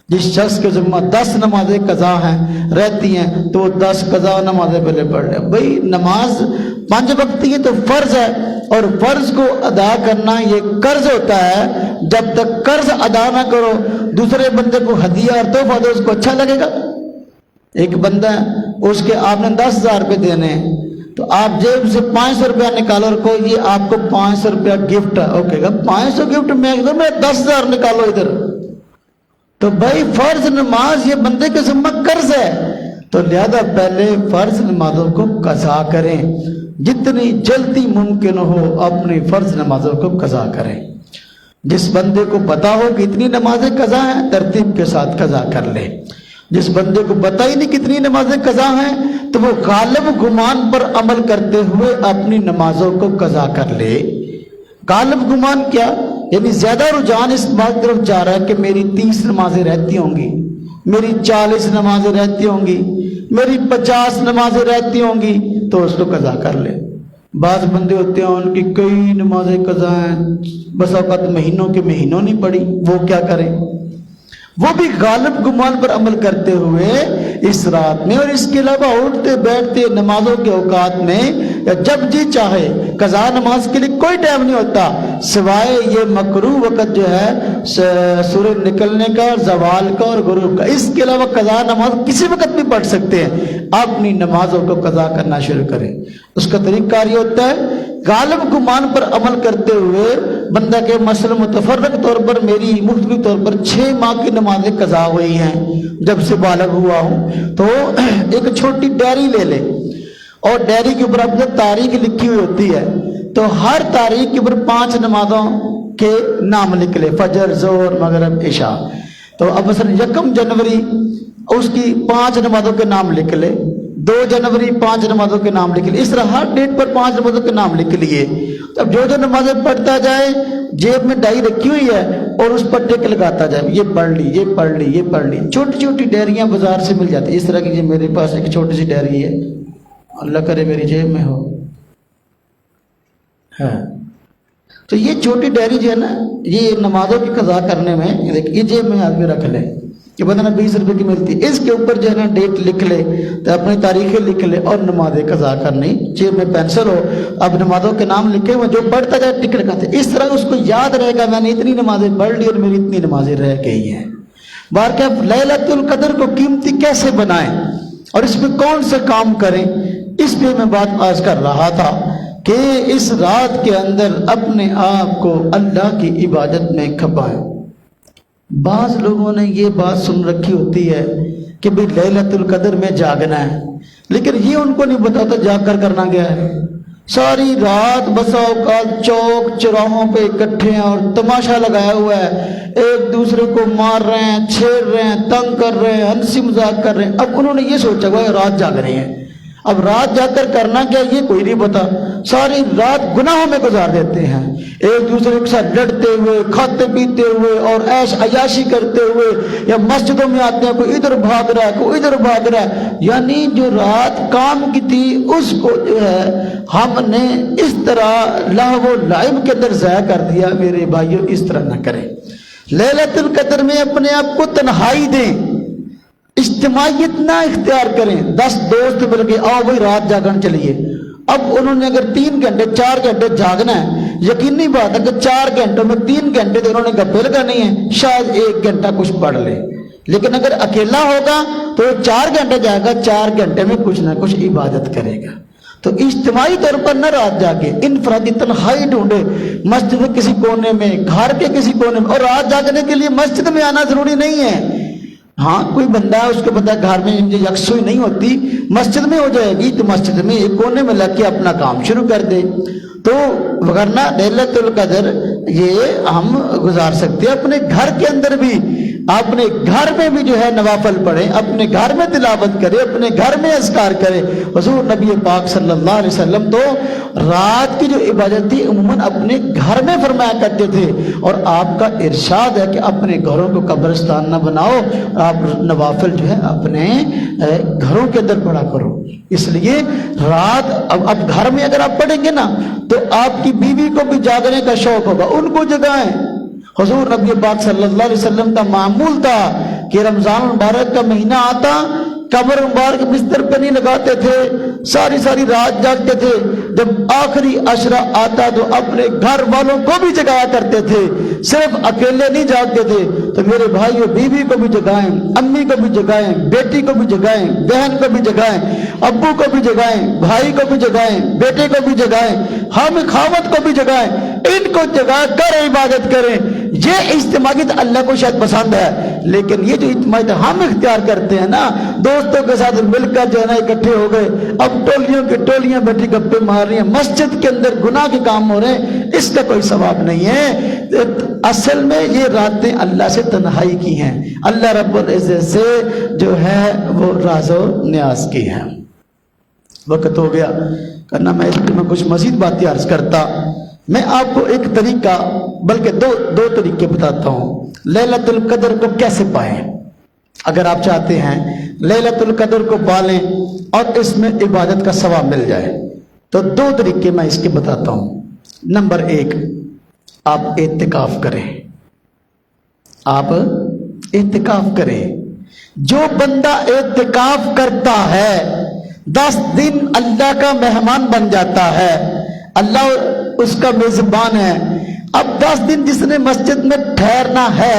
جس شخص کے ذمہ 10 نمازیں قضا ہیں رہتی ہیں تو وہ 10 قضا نمازیں پہلے پڑھ لیں۔ بھئی نماز 5 وقتی ہے تو فرض ہے، اور فرض کو ادا کرنا یہ قرض ہوتا ہے۔ جب تک قرض ادا نہ کرو، دوسرے بندے کو ہدیہ اور تحفہ دو، اس کو اچھا لگے گا؟ ایک بندہ ہے، اس کے آپ نے 10,000 روپے دینے ہیں، تو آپ جیب سے 500 روپیہ نکالو اور کوئی یہ آپ کو 500 روپیہ گفٹ ہے، وہ کہے گا 500 گفٹ میں 10,000 نکالو ادھر۔ تو بھائی فرض نماز یہ بندے کے ذمہ قرض ہے، تو لہذا پہلے فرض نمازوں کو قضا کریں، جتنی جلدی ممکن ہو اپنی فرض نمازوں کو قضا کریں۔ جس بندے کو پتا ہو کہ اتنی نمازیں قضا ہیں ترتیب کے ساتھ قضا کر لے۔ جس بندے کو پتہ ہی نہیں کتنی نمازیں قضا ہیں تو وہ غالب گمان پر عمل کرتے ہوئے اپنی نمازوں کو قضا کر لے۔ غالب گمان کیا؟ یعنی زیادہ رجحان اس بات کی طرف جا رہا ہے کہ میری 30 نمازیں رہتی ہوں گی، میری 40 نمازیں رہتی ہوں گی، میری 50 نمازیں رہتی ہوں گی، تو اس کو قضا کر لے۔ بعض بندے ہوتے ہیں ان کی کئی نمازیں قضا ہیں، بس اوقات مہینوں کے مہینوں نہیں پڑی، وہ کیا کریں؟ وہ بھی غالب گمان پر عمل کرتے ہوئے اس رات میں اور اس کے علاوہ اٹھتے بیٹھتے نمازوں کے اوقات میں یا جب جی چاہے، قضا نماز کے لیے کوئی ٹائم نہیں ہوتا سوائے یہ مکروہ وقت جو ہے سورج نکلنے کا اور زوال کا اور غروب کا، اس کے علاوہ قضا نماز کسی وقت بھی پڑھ سکتے ہیں۔ اپنی نمازوں کو قضا کرنا شروع کریں۔ اس کا طریقہ یہ ہوتا ہے غالب گمان پر عمل کرتے ہوئے بندہ کے مثلا متفرق طور پر میری مختلف طور پر 6 ماہ کی نمازیں قضا ہوئی ہیں جب سے بالغ ہوا ہوں، تو ایک چھوٹی ڈائری لے لے اور ڈائری کے اوپر اپنے تاریخ لکھی ہوئی ہوتی ہے، تو ہر تاریخ کے اوپر 5 نمازوں کے نام لکھ لے، فجر، ظہر، مغرب، عشاء۔ تو اب مثلا 1 جنوری اس کی 5 نمازوں کے نام لکھ لے، 2 جنوری 5 نمازوں کے نام لکھ لیے، اس طرح ہر ڈیٹ پر 5 نمازوں کے نام لکھ لیے۔ اب جو نمازیں پڑھتا جائے جیب میں ڈائری رکھی ہوئی ہے اور اس پر ٹک لگاتا جائے، یہ پڑھ لی، یہ پڑھ لی، یہ پڑھ لی۔ چھوٹی چھوٹی ڈائریاں بازار سے مل جاتی، اس طرح کی یہ میرے پاس ایک چھوٹی سی ڈائری ہے، اللہ کرے میری جیب میں ہو۔ ہاں تو یہ چھوٹی ڈائری جو ہے نا، یہ نمازوں کی قضا کرنے میں یہ جیب میں آدمی رکھ لے، یہ بدنا 20 روپے کی ملتی ہے، اس کے اوپر جو ہے نا ڈیٹ لکھ لے تو اپنی تاریخیں لکھ لے اور نمازیں قضا کرنی، جیب میں پینسل ہو، اب نمازوں کے نام لکھے ہوئے جو پڑھتا جائے ٹک لگاتے، اس طرح اس کو یاد رہے گا میں نے اتنی نمازیں پڑھ لی اور میری اتنی نمازیں رہ گئی ہیں۔ بارکہ لیلۃ القدر کو قیمتی کیسے بنائیں اور اس میں کون سے کام کریں، اس پہ میں بات آج کر رہا تھا کہ اس رات کے اندر اپنے آپ کو اللہ کی عبادت میں کھپائیں۔ بعض لوگوں نے یہ بات سن رکھی ہوتی ہے کہ بھئی لیلۃ القدر میں جاگنا ہے، لیکن یہ ان کو نہیں بتاتا جاگ کر کرنا گیا ہے۔ ساری رات بسا اوقات چوک چوراہوں پہ اکٹھے ہیں اور تماشا لگایا ہوا ہے، ایک دوسرے کو مار رہے ہیں، چھیڑ رہے ہیں، تنگ کر رہے ہیں، ہنسی مذاق کر رہے ہیں۔ اب انہوں نے یہ سوچا ہوا ہے رات جاگ رہے ہیں، اب رات جا کر کرنا کیا یہ کوئی نہیں پتا، ساری رات گناہوں میں گزار دیتے ہیں، ایک دوسرے کے ساتھ لڑتے ہوئے، کھاتے پیتے ہوئے اور عیش عیاشی کرتے ہوئے، یا مسجدوں میں آتے ہیں کوئی ادھر بھاگ رہا ہے کوئی ادھر بھاگ رہا ہے، یعنی جو رات کام کی تھی اس کو جو ہے ہم نے اس طرح لہو و لعب کے اندر ضائع کر دیا۔ میرے بھائیوں اس طرح نہ کریں، لیلۃ القدر میں اپنے آپ کو تنہائی دیں، اجتماعیت نہ اختیار کریں۔ 10 دوست مل کے آؤ بھائی رات جاگن چلیے، اب انہوں نے اگر 3 گھنٹے 4 گھنٹے جاگنا ہے، یقینی بات ہے کہ 4 گھنٹوں میں 3 گھنٹے تو انہوں نے گپے لگانی ہے، شاید 1 گھنٹہ کچھ پڑھ لے، لیکن اگر اکیلا ہوگا تو 4 گھنٹے جائے گا، 4 گھنٹے میں کچھ نہ کچھ عبادت کرے گا۔ تو اجتماعی طور پر نہ رات جاگے، انفرادی تنہائی ڈھونڈے، مسجد کے کسی کونے میں، گھر کے کسی کونے میں، اور رات جاگنے کے لیے مسجد میں آنا ضروری نہیں ہے۔ ہاں کوئی بندہ ہے اس کو پتا گھر میں مجھے یکسوئی نہیں ہوتی، مسجد میں ہو جائے گی تو مسجد میں ایک کونے میں لگ کے اپنا کام شروع کر دے، تو ورنہ لیلۃ القدر یہ ہم گزار سکتے ہیں اپنے گھر کے اندر بھی۔ اپنے گھر میں بھی جو ہے نوافل پڑھیں، اپنے گھر میں تلاوت کریں، اپنے گھر میں اذکار کریں۔ حضور نبی پاک صلی اللہ علیہ وسلم تو رات کی جو عبادت تھی عموماً اپنے گھر میں فرمایا کرتے تھے، اور آپ کا ارشاد ہے کہ اپنے گھروں کو قبرستان نہ بناؤ، آپ نوافل جو ہے اپنے گھروں کے اندر پڑھا کرو۔ اس لیے رات اب گھر میں اگر آپ پڑھیں گے نا تو آپ کی بیوی کو بھی جاگنے کا شوق ہوگا، ان کو جگائیں۔ حضور نبی پاک صلی اللہ علیہ وسلم کا معمول تھا کہ رمضان مبارک کا مہینہ آتا، قبر مبارک بستر پہ نہیں لگاتے تھے، ساری ساری رات جاگتے تھے، جب آخری عشرہ آتا تو اپنے گھر والوں کو بھی جگایا کرتے تھے، صرف اکیلے نہیں جاگتے تھے۔ تو میرے بھائیو، بیوی کو بھی جگائیں، امی کو بھی جگائیں، بیٹی کو بھی جگائیں، بہن کو بھی جگائیں، ابو کو بھی جگائیں، بھائی کو بھی جگائیں، بیٹے کو بھی جگائیں، ہم خاوند کو بھی جگائیں، ان کو جگا کر عبادت کریں۔ یہ اجتماعیت اللہ کو شاید پسند ہے، لیکن یہ جو اجتماعیت ہم اختیار کرتے ہیں نا، دوستوں کے ساتھ مل کر جو ہے نا اکٹھے ہو گئے، اب ٹولیوں کی ٹولیاں بیٹھی گپے مار رہی ہیں، مسجد کے اندر گناہ کے کام ہو رہے ہیں، اس کا کوئی ثواب نہیں ہے۔ اصل میں یہ راتیں اللہ سے تنہائی کی ہیں، اللہ رب العزت سے جو ہے وہ راز و نیاز کی ہیں۔ وقت ہو گیا کرنا، میں اس میں کچھ مزید باتیں عرض کرتا۔ میں آپ کو ایک طریقہ، بلکہ دو طریقے بتاتا ہوں لیلۃ القدر کو کیسے پائیں۔ اگر آپ چاہتے ہیں لیلۃ القدر کو پالیں اور اس میں عبادت کا ثواب مل جائے تو دو طریقے میں اس کے بتاتا ہوں۔ نمبر 1، آپ اعتکاف کریں۔ آپ اعتکاف کریں۔ جو بندہ اعتکاف کرتا ہے 10 دن اللہ کا مہمان بن جاتا ہے، اللہ اس کا میزبان ہے۔ اب 10 دن جس نے مسجد میں ٹھہرنا ہے،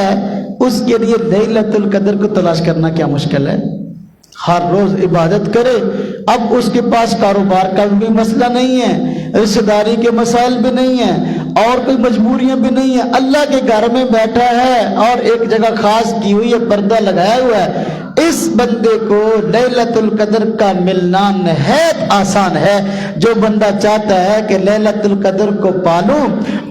اس کے لیے لیلۃ القدر کو تلاش کرنا کیا مشکل ہے؟ ہر روز عبادت کرے۔ اب اس کے پاس کاروبار کا بھی مسئلہ نہیں ہے، رشتہ داری کے مسائل بھی نہیں ہیں، اور کوئی مجبوریاں بھی نہیں ہیں، اللہ کے گھر میں بیٹھا ہے اور ایک جگہ خاص کی ہوئی ہے، پردہ لگایا ہوا ہے۔ اس بندے کو لیلۃ القدر کا ملنا نہایت آسان ہے۔ جو بندہ چاہتا ہے کہ لیلۃ القدر کو پالوں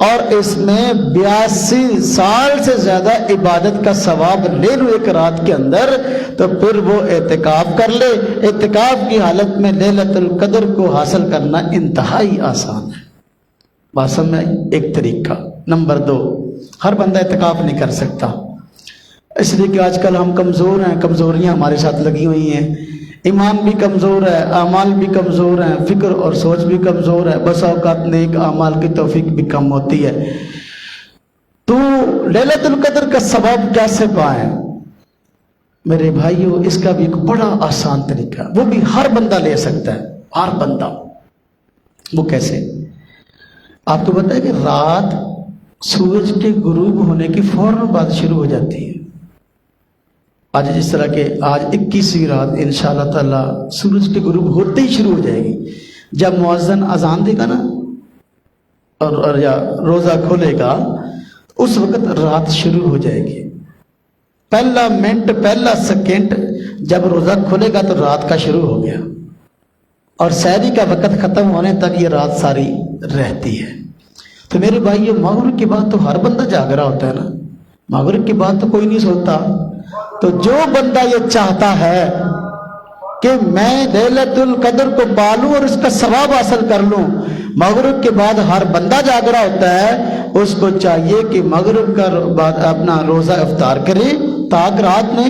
اور اس میں 82 سال سے زیادہ عبادت کا ثواب لے لوں ایک رات کے اندر، تو پھر وہ اعتکاف کر لے۔ اعتکاف کی حالت میں لیلۃ القدر کو حاصل کرنا انتہائی آسان ہے۔ بات سمجھ میں آئی؟ ایک طریقہ۔ نمبر 2، ہر بندہ اعتکاف نہیں کر سکتا، اس لیے کہ آج کل ہم کمزور ہیں، کمزوریاں ہمارے ساتھ لگی ہوئی ہیں، ایمان بھی کمزور ہے، اعمال بھی کمزور ہیں، فکر اور سوچ بھی کمزور ہے، بس اوقات نیک اعمال کی توفیق بھی کم ہوتی ہے۔ تو لیلۃ القدر کا ثواب کیسے پائیں؟ میرے بھائیو، اس کا بھی ایک بڑا آسان طریقہ ہے، وہ بھی ہر بندہ لے سکتا ہے، ہر بندہ۔ وہ کیسے؟ آپ کو پتہ ہے کہ رات سورج کے غروب ہونے کی فوراً بعد شروع ہو جاتی ہے۔ آج جس طرح کہ آج 21ویں رات انشاءاللہ تعالی سورج کے غروب ہوتے ہی شروع ہو جائے گی۔ جب مؤذن اذان دے گا نا اور یا روزہ کھولے گا، اس وقت رات شروع ہو جائے گی۔ پہلا منٹ، پہلا سیکنڈ جب روزہ کھولے گا تو رات کا شروع ہو گیا، اور سحری کا وقت ختم ہونے تک یہ رات ساری رہتی ہے۔ تو میرے بھائی، مغرب کے بعد تو ہر بندہ جاگ رہا ہوتا ہے نا، مغرب کے بعد تو کوئی نہیں سوتا۔ تو جو بندہ یہ چاہتا ہے کہ میں لیلۃ القدر کو پالوں اور اس کا ثواب حاصل کر لوں، مغرب کے بعد ہر بندہ جاگ رہا ہوتا ہے، اس کو چاہیے کہ مغرب کا بعد اپنا روزہ افطار کرے، تاکہ رات میں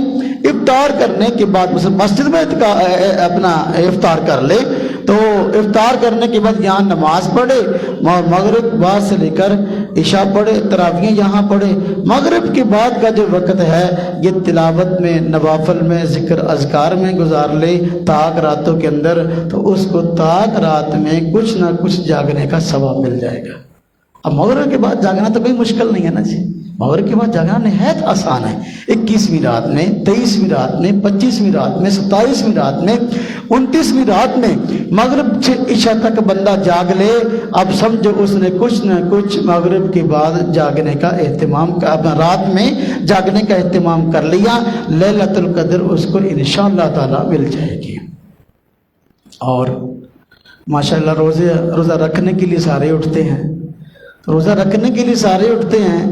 افطار کرنے کے بعد مسجد میں اپنا افطار کر لے۔ تو افطار کرنے کے بعد یہاں نماز پڑھے، مغرب بعد سے لے کر عشاء پڑھے، تراویح یہاں پڑھے۔ مغرب کے بعد کا جو وقت ہے یہ تلاوت میں، نوافل میں، ذکر اذکار میں گزار لے تاک راتوں کے اندر، تو اس کو تاک رات میں کچھ نہ کچھ جاگنے کا ثواب مل جائے گا۔ اب مغرب کے بعد جاگنا تو کوئی مشکل نہیں ہے نا جی، مغرب کے بعد جاگنا نہایت آسان ہے۔ 21ویں رات میں، 23ویں رات میں، 25ویں رات میں، 27ویں رات میں، 29ویں رات میں مغرب سے عشاء تک بندہ جاگ لے، اب سمجھو اس نے کچھ نہ کچھ مغرب کے بعد جاگنے کا اہتمام، رات میں جاگنے کا اہتمام کر لیا۔ لیلۃ القدر اس کو انشاءاللہ تعالی مل جائے گی۔ اور ماشاءاللہ روزہ رکھنے کے لیے سارے اٹھتے ہیں، روزہ رکھنے کے لیے سارے اٹھتے ہیں،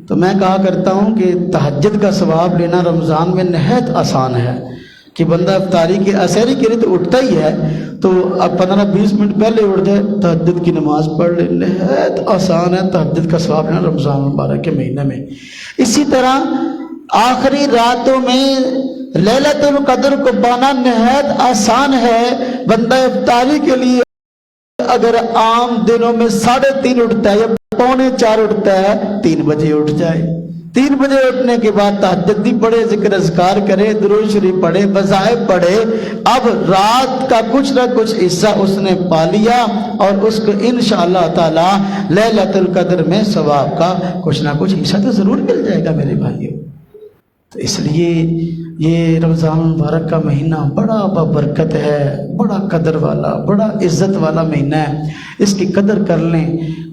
تو میں کہا کرتا ہوں کہ تہجد کا ثواب لینا رمضان میں نہایت آسان ہے کہ بندہ افطاری کے عصری کے لیے تو اٹھتا ہی ہے، تو اب 15-20 منٹ پہلے اٹھ جائے، تہجد کی نماز پڑھ لے، نہایت آسان ہے تہجد کا ثواب لینا رمضان المبارک کے مہینے میں۔ اسی طرح آخری راتوں میں لیلۃ القدر کو پانا نہایت آسان ہے۔ بندہ افطاری کے لیے اگر عام دنوں میں 3:30 اٹھتا ہے یا 3:45 اٹھتا ہے، 3 بجے اٹھ جائے، 3 بجے اٹھنے کے بعد تہجد بھی پڑھے، ذکر اذکار کرے، درود شریف پڑھے، وظائف پڑھے، اب رات کا کچھ نہ کچھ حصہ اس نے پا لیا اور اس کو انشاءاللہ تعالی لیلۃ القدر میں ثواب کا کچھ نہ کچھ حصہ تو ضرور مل جائے گا میرے بھائیو۔ تو اس لیے یہ رمضان المبارک کا مہینہ بڑا بابرکت ہے، بڑا قدر والا، بڑا عزت والا مہینہ ہے، اس کی قدر کر لیں۔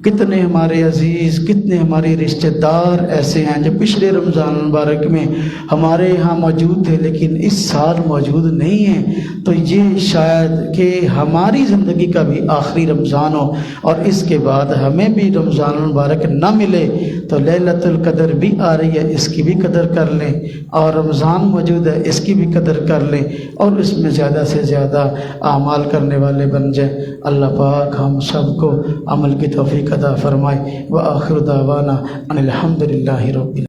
کتنے ہمارے عزیز، کتنے ہمارے رشتہ دار ایسے ہیں جو پچھلے رمضان المبارک میں ہمارے ہاں موجود تھے لیکن اس سال موجود نہیں ہیں، تو یہ شاید کہ ہماری زندگی کا بھی آخری رمضان ہو اور اس کے بعد ہمیں بھی رمضان المبارک نہ ملے، تو لیلۃ القدر بھی آ رہی ہے، اس کی بھی قدر کر لیں، اور رمضان موجود ہے اس کی بھی قدر کر لیں اور اس میں زیادہ سے زیادہ اعمال کرنے والے بن جائیں۔ اللہ پاک ہم سب کو عمل کی توفیق عطا فرمائے۔ وآخر دعوانا ان الحمد للہ رب العالمین۔